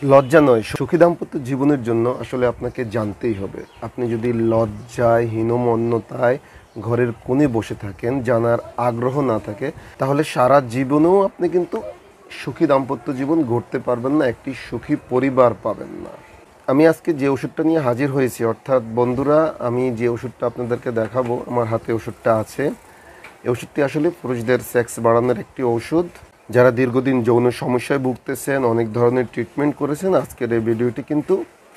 লজ্জা নয়, সুখী দাম্পত্য জীবনের জন্য আসলে আপনাকে জানতেই হবে। আপনি যদি লজ্জায়, হীনমন্যতায় ঘরের কোণে বসে থাকেন, জানার আগ্রহ না থাকে, তাহলে সারা জীবনেও আপনি কিন্তু সুখী দাম্পত্য জীবন গড়তে পারবেন না, একটি সুখী পরিবার পাবেন না। আমি আজকে যে ওষুধটা নিয়ে হাজির হয়েছি, অর্থাৎ বন্ধুরা, আমি যে ওষুধটা আপনাদেরকে দেখাবো, আমার হাতে ওষুধটা আছে। এই ওষুধটি আসলে পুরুষদের সেক্স বাড়ানোর একটি ওষুধ। যারা দীর্ঘদিন যৌন সমস্যায় ভুগতেছেন, অনেক ধরনের ট্রিটমেন্ট করেছেন, আজকের এই ভিডিওটি কিন্তু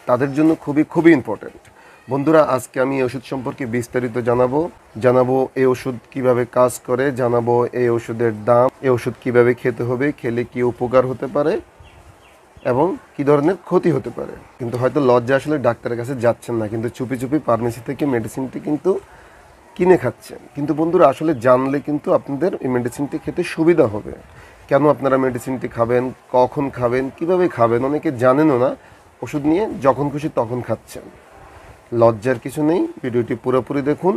তাদের জন্য খুবই ইম্পর্টেন্ট। বন্ধুরা, আজকে আমি এই ওষুধ সম্পর্কে বিস্তারিত জানাবো এই ওষুধ কিভাবে কাজ করে, জানাবো এই ওষুধের দাম, এই ওষুধ কিভাবে খেতে হবে, খেলে কি উপকার হতে পারে এবং কি ধরনের ক্ষতি হতে পারে। কিন্তু হয়তো লজ্জা আসলে ডাক্তারের কাছে যাচ্ছেন না, কিন্তু চুপি চুপি ফার্মেসি থেকে মেডিসিনটি কিন্তু কিনে খাচ্ছেন। কিন্তু বন্ধুরা, আসলে জানলে কিন্তু আপনাদের এই মেডিসিনটি খেতে সুবিধা হবে। কেন আপনারা মেডিসিনটি খাবেন, কখন খাবেন, কিভাবে খাবেন, অনেকে জানেনও না। ওষুধ নিয়ে যখন খুশি তখন খাচ্ছেন। লজ্জার কিছু নেই, ভিডিওটি পুরোপুরি দেখুন।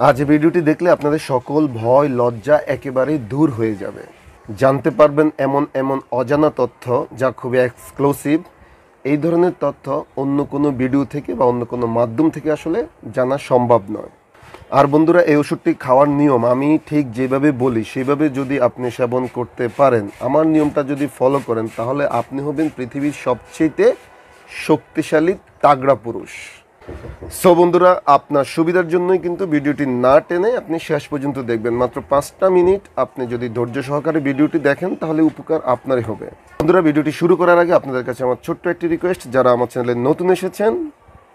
আজ এই ভিডিওটি দেখলে আপনাদের সকল ভয়, লজ্জা একেবারেই দূর হয়ে যাবে। জানতে পারবেন এমন এমন অজানা তথ্য যা খুবই এক্সক্লুসিভ। এই ধরনের তথ্য অন্য কোনো ভিডিও থেকে বা অন্য কোনো মাধ্যম থেকে আসলে জানা সম্ভব নয়। আর বন্ধুরা, এই ওষুধটি খাওয়ার নিয়ম আমি ঠিক যেভাবে বলি সেভাবে যদি আপনি সেবন করতে পারেন, আমার নিয়মটা যদি ফলো করেন, তাহলে আপনি হবেন পৃথিবীর সবচেয়ে শক্তিশালী তাগড়া পুরুষ। সো বন্ধুরা, আপনার সুবিধার জন্যই কিন্তু ভিডিওটি না টেনে আপনি শেষ পর্যন্ত দেখবেন। মাত্র 5টা মিনিট আপনি যদি ধৈর্য সহকারে ভিডিওটি দেখেন, তাহলে উপকার আপনারই হবে। বন্ধুরা, ভিডিওটি শুরু করার আগে আপনাদের কাছে আমার ছোট্ট একটি রিকোয়েস্ট, যারা আমার চ্যানেলে নতুন এসেছেন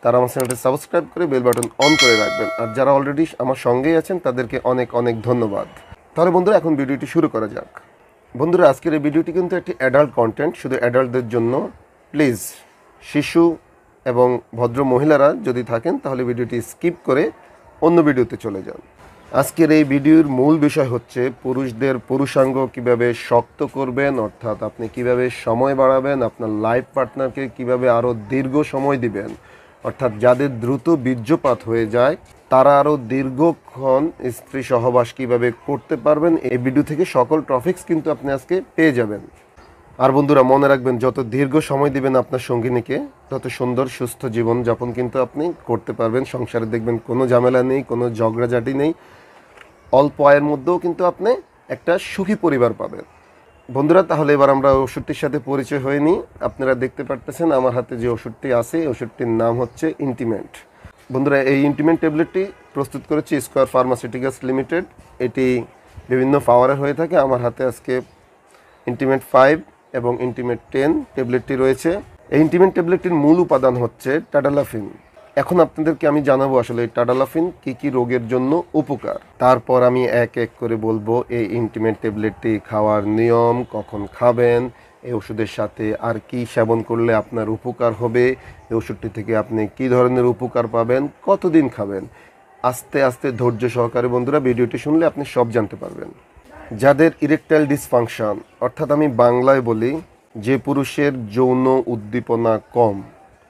তারা আমার চ্যানেলটি সাবস্ক্রাইব করে বেল বাটন অন করে রাখবেন। আর যারা অলরেডি আমার সঙ্গেই আছেন তাদেরকে অনেক অনেক ধন্যবাদ। তাহলে বন্ধুরা, এখন ভিডিওটি শুরু করা যাক। বন্ধুরা, আজকের এই ভিডিওটি কিন্তু একটি অ্যাডাল্ট কন্টেন্ট, শুধু অ্যাডাল্টদের জন্য। প্লিজ শিশু এবং ভদ্র মহিলারা যদি থাকেন তাহলে ভিডিওটি স্কিপ করে অন্য ভিডিওতে চলে যান। আজকের এই ভিডিওর মূল বিষয় হচ্ছে পুরুষদের পুরুষাঙ্গ কিভাবে শক্ত করবেন, অর্থাৎ আপনি কিভাবে সময় বাড়াবেন, আপনার লাইফ পার্টনারকে কিভাবে আরও দীর্ঘ সময় দিবেন, অর্থাৎ যাদের দ্রুত বীর্যপাত হয়ে যায় তারা আরও দীর্ঘক্ষণ স্ত্রী সহবাস কীভাবে করতে পারবেন। এই ভিডিও থেকে সকল টপিকস কিন্তু আপনি আজকে পেয়ে যাবেন। আর বন্ধুরা, মনে রাখবেন, যত দীর্ঘ সময় দিবেন আপনার সঙ্গিনীকে, তত সুন্দর সুস্থ জীবন যাপন কিন্তু আপনি করতে পারবেন। সংসারে দেখবেন কোনো ঝামেলা নেই, কোনো ঝগড়াঝাটি নেই, অল্প আয়ের মধ্যেও কিন্তু আপনি একটা সুখী পরিবার পাবেন। বন্ধুরা, তাহলে এবার আমরা ওষুধটির সাথে পরিচয় হয়ে নিই। আপনারা দেখতে পারতেছেন আমার হাতে যে ওষুধটি আছে, ওষুধটির নাম হচ্ছে ইন্টিমেন্ট। বন্ধুরা, এই ইন্টিমেন্ট ট্যাবলেটটি প্রস্তুত করেছে স্কোয়ার ফার্মাসিউটিক্যালস লিমিটেড। এটি বিভিন্ন পাওয়ারের হয়ে থাকে। আমার হাতে আজকে ইন্টিমেন্ট 5 এবং ইন্টিমেট 10 ট্যাবলেটটি রয়েছে। এই ইন্টিমেট ট্যাবলেটটির মূল উপাদান হচ্ছে টাডালাফিন। এখন আপনাদেরকে আমি জানাবো আসলে এই টাডালাফিন কী কী রোগের জন্য উপকার। তারপর আমি এক এক করে বলবো এই ইন্টিমেট ট্যাবলেটটি খাওয়ার নিয়ম, কখন খাবেন, এই ওষুধের সাথে আর কি সেবন করলে আপনার উপকার হবে, এই ওষুধটি থেকে আপনি কী ধরনের উপকার পাবেন, কতদিন খাবেন। আস্তে আস্তে ধৈর্য সহকারে বন্ধুরা ভিডিওটি শুনলে আপনি সব জানতে পারবেন। যাদের ইরেকটাইল ডিসফাংশন, অর্থাৎ আমি বাংলায় বলি, যে পুরুষের যৌন উদ্দীপনা কম,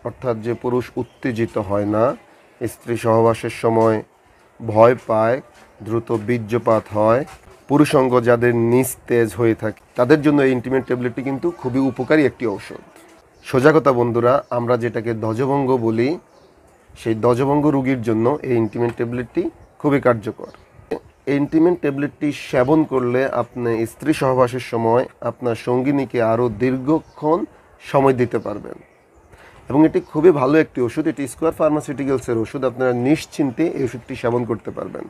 অর্থাৎ যে পুরুষ উত্তেজিত হয় না, স্ত্রী সহবাসের সময় ভয় পায়, দ্রুত বীর্যপাত হয়, পুরুষাঙ্গ যাদের নিস্তেজ হয়ে থাকে, তাদের জন্য এই ইন্টিমেট ট্যাবলেটটি কিন্তু খুবই উপকারী একটি ঔষধ। সোজা কথা বন্ধুরা, আমরা যেটাকে ধ্বজভঙ্গ বলি, সেই ধ্বজভঙ্গ রোগীর জন্য এই ইন্টিমেট ট্যাবলেটটি খুবই কার্যকর। এই ইন্টিমেট ট্যাবলেটটি সেবন করলে আপনি স্ত্রী সহবাসের সময় আপনার সঙ্গিনীকে আরও দীর্ঘক্ষণ সময় দিতে পারবেন এবং এটি খুবই ভালো একটি ওষুধ। এটি স্কোয়ার ফার্মাসিউটিক্যালসের ওষুধ। আপনারা নিশ্চিন্তে এই ওষুধটি সেবন করতে পারবেন।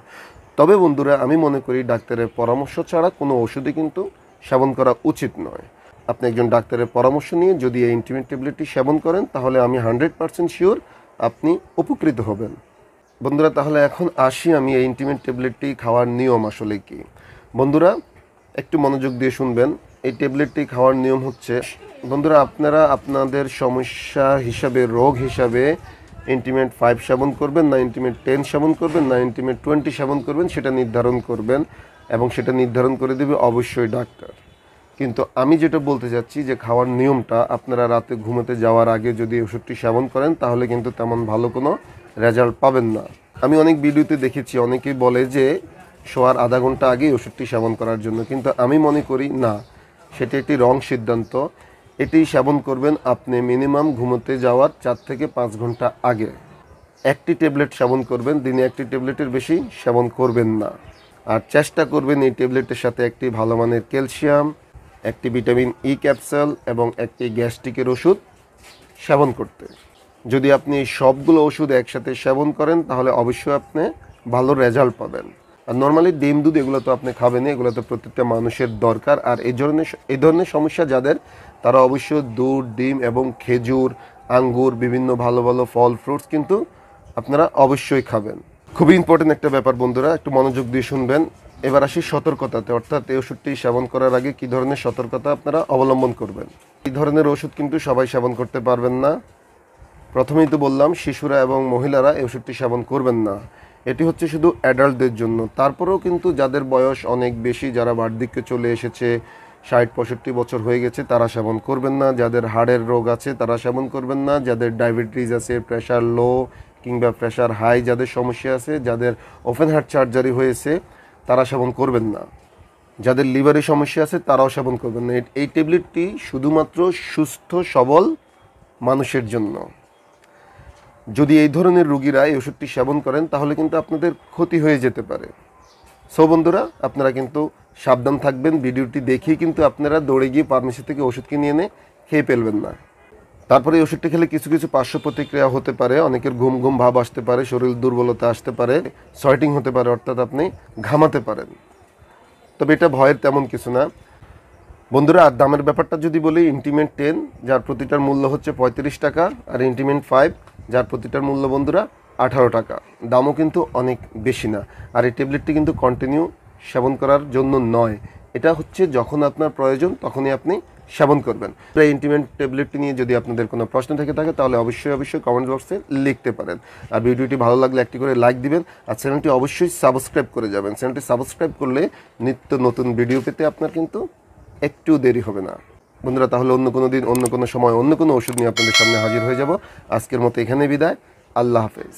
তবে বন্ধুরা, আমি মনে করি ডাক্তারের পরামর্শ ছাড়া কোনো ওষুধই কিন্তু সেবন করা উচিত নয়। আপনি একজন ডাক্তারের পরামর্শ নিয়ে যদি এই ইন্টিমেট ট্যাবলেটটি সেবন করেন, তাহলে আমি 100% শিওর আপনি উপকৃত হবেন। বন্ধুরা, তাহলে এখন আসি আমি এই ইন্টিমেট ট্যাবলেটটি খাওয়ার নিয়ম আসলে কি। বন্ধুরা, একটু মনোযোগ দিয়ে শুনবেন। এই ট্যাবলেটটি খাওয়ার নিয়ম হচ্ছে, বন্ধুরা, আপনারা আপনাদের সমস্যা হিসাবে, রোগ হিসাবে ইন্টিমেট 5 সেবন করবেন না ইন্টিমেট 10 সেবন করবেন না ইন্টিমেট 20 সেবন করবেন, সেটা নির্ধারণ করবেন এবং সেটা নির্ধারণ করে দেবে অবশ্যই ডাক্তার। কিন্তু আমি যেটা বলতে চাচ্ছি যে খাওয়ার নিয়মটা, আপনারা রাতে ঘুমোতে যাওয়ার আগে যদি ওষুধটি সেবন করেন তাহলে কিন্তু তেমন ভালো কোনো রেজাল্ট পাবেন না। আমি অনেক ভিডিওতে দেখেছি অনেকেই বলে যে শোয়ার আধা ঘন্টা আগেই ওষুধটি সেবন করার জন্য, কিন্তু আমি মনে করি না, সেটি একটি রং সিদ্ধান্ত। এটি সেবন করবেন আপনি মিনিমাম ঘুমোতে যাওয়ার 4 থেকে 5 ঘন্টা আগে। একটি ট্যাবলেট সেবন করবেন, দিনে একটি ট্যাবলেটের বেশি সেবন করবেন না। আর চেষ্টা করবেন এই ট্যাবলেটের সাথে একটি ভালো মানের ক্যালসিয়াম, একটি ভিটামিন ই ক্যাপসুল এবং একটি গ্যাস্ট্রিকের ওষুধ সেবন করতে। যদি আপনি সবগুলো ওষুধ একসাথে সেবন করেন তাহলে অবশ্যই আপনি ভালো রেজাল্ট পাবেন। আর নর্মালি ডিম দুধ এগুলো তো আপনি খাবেনই, এগুলো তো প্রত্যেকটা মানুষের দরকার। আর এই ধরনের সমস্যা যাদের, তারা অবশ্যই দুধ, ডিম এবং খেজুর, আঙ্গুর, বিভিন্ন ভালো ভালো ফল ফ্রুটস কিন্তু আপনারা অবশ্যই খাবেন। খুবই ইম্পর্টেন্ট একটা ব্যাপার বন্ধুরা, একটু মনোযোগ দিয়ে শুনবেন। এবার আসি সতর্কতাতে, অর্থাৎ এই ওষুধটি সেবন করার আগে কী ধরনের সতর্কতা আপনারা অবলম্বন করবেন। এই ধরনের ওষুধ কিন্তু সবাই সেবন করতে পারবেন না। প্রথমেই তো বললাম শিশুরা এবং মহিলারা এই ওষুধটি সেবন করবেন না, এটি হচ্ছে শুধু অ্যাডাল্টদের জন্য। তারপরেও কিন্তু যাদের বয়স অনেক বেশি, যারা বার্ধক্যে চলে এসেছে, 60-65 বছর হয়ে গেছে, তারা সেবন করবেন না। যাদের হাড়ের রোগ আছে তারা সেবন করবেন না। যাদের ডায়াবেটিস আছে, প্রেশার লো কিংবা প্রেশার হাই যাদের সমস্যা আছে, যাদের ওপেন হার্ট সার্জারি হয়েছে তারা সেবন করবেন না। যাদের লিভারের সমস্যা আছে তারাও সেবন করবেন না। এই ট্যাবলেটটি শুধুমাত্র সুস্থ সবল মানুষের জন্য। যদি এই ধরনের রোগীরা এই ওষুধটি সেবন করেন তাহলে কিন্তু আপনাদের ক্ষতি হয়ে যেতে পারে। সো বন্ধুরা, আপনারা কিন্তু সাবধান থাকবেন। ভিডিওটি দেখেই কিন্তু আপনারা দৌড়ে গিয়ে ফার্মেসি থেকে ওষুধ কিনে এনে খেয়ে ফেলবেন না। তারপরে এই ওষুধটি খেলে কিছু কিছু পার্শ্ব প্রতিক্রিয়া হতে পারে। অনেকের ঘুম ঘুম ভাব আসতে পারে, শরীর দুর্বলতা আসতে পারে, সোয়েটিং হতে পারে, অর্থাৎ আপনি ঘামাতে পারেন। তবে এটা ভয়ের তেমন কিছু না বন্ধুরা। আর দামের ব্যাপারটা যদি বলি, ইন্টিমেট 10 যার প্রতিটার মূল্য হচ্ছে 35 টাকা, আর ইন্টিমেট 5 যার প্রতিটার মূল্য বন্ধুরা 18 টাকা। দামও কিন্তু অনেক বেশি না। আর এই ট্যাবলেটটি কিন্তু কন্টিনিউ সেবন করার জন্য নয়, এটা হচ্ছে যখন আপনার প্রয়োজন তখনই আপনি সেবন করবেন। এই ইন্টিমেট ট্যাবলেটটি নিয়ে যদি আপনাদের কোনো প্রশ্ন থেকে থাকে তাহলে অবশ্যই কমেন্ট বক্সে লিখতে পারেন। আর ভিডিওটি ভালো লাগলে একটি করে লাইক দিবেন, আর চ্যানেলটি অবশ্যই সাবস্ক্রাইব করে যাবেন। চ্যানেলটি সাবস্ক্রাইব করলে নিত্য নতুন ভিডিও পেতে আপনার কিন্তু একটু দেরি হবে না বন্ধুরা। তাহলে অন্য কোনো দিন, অন্য কোনো সময়, অন্য কোনো ওষুধ নিয়ে আপনাদের সামনে হাজির হয়ে যাব। আজকের মতো এখানে বিদায়। আল্লাহ হাফেজ।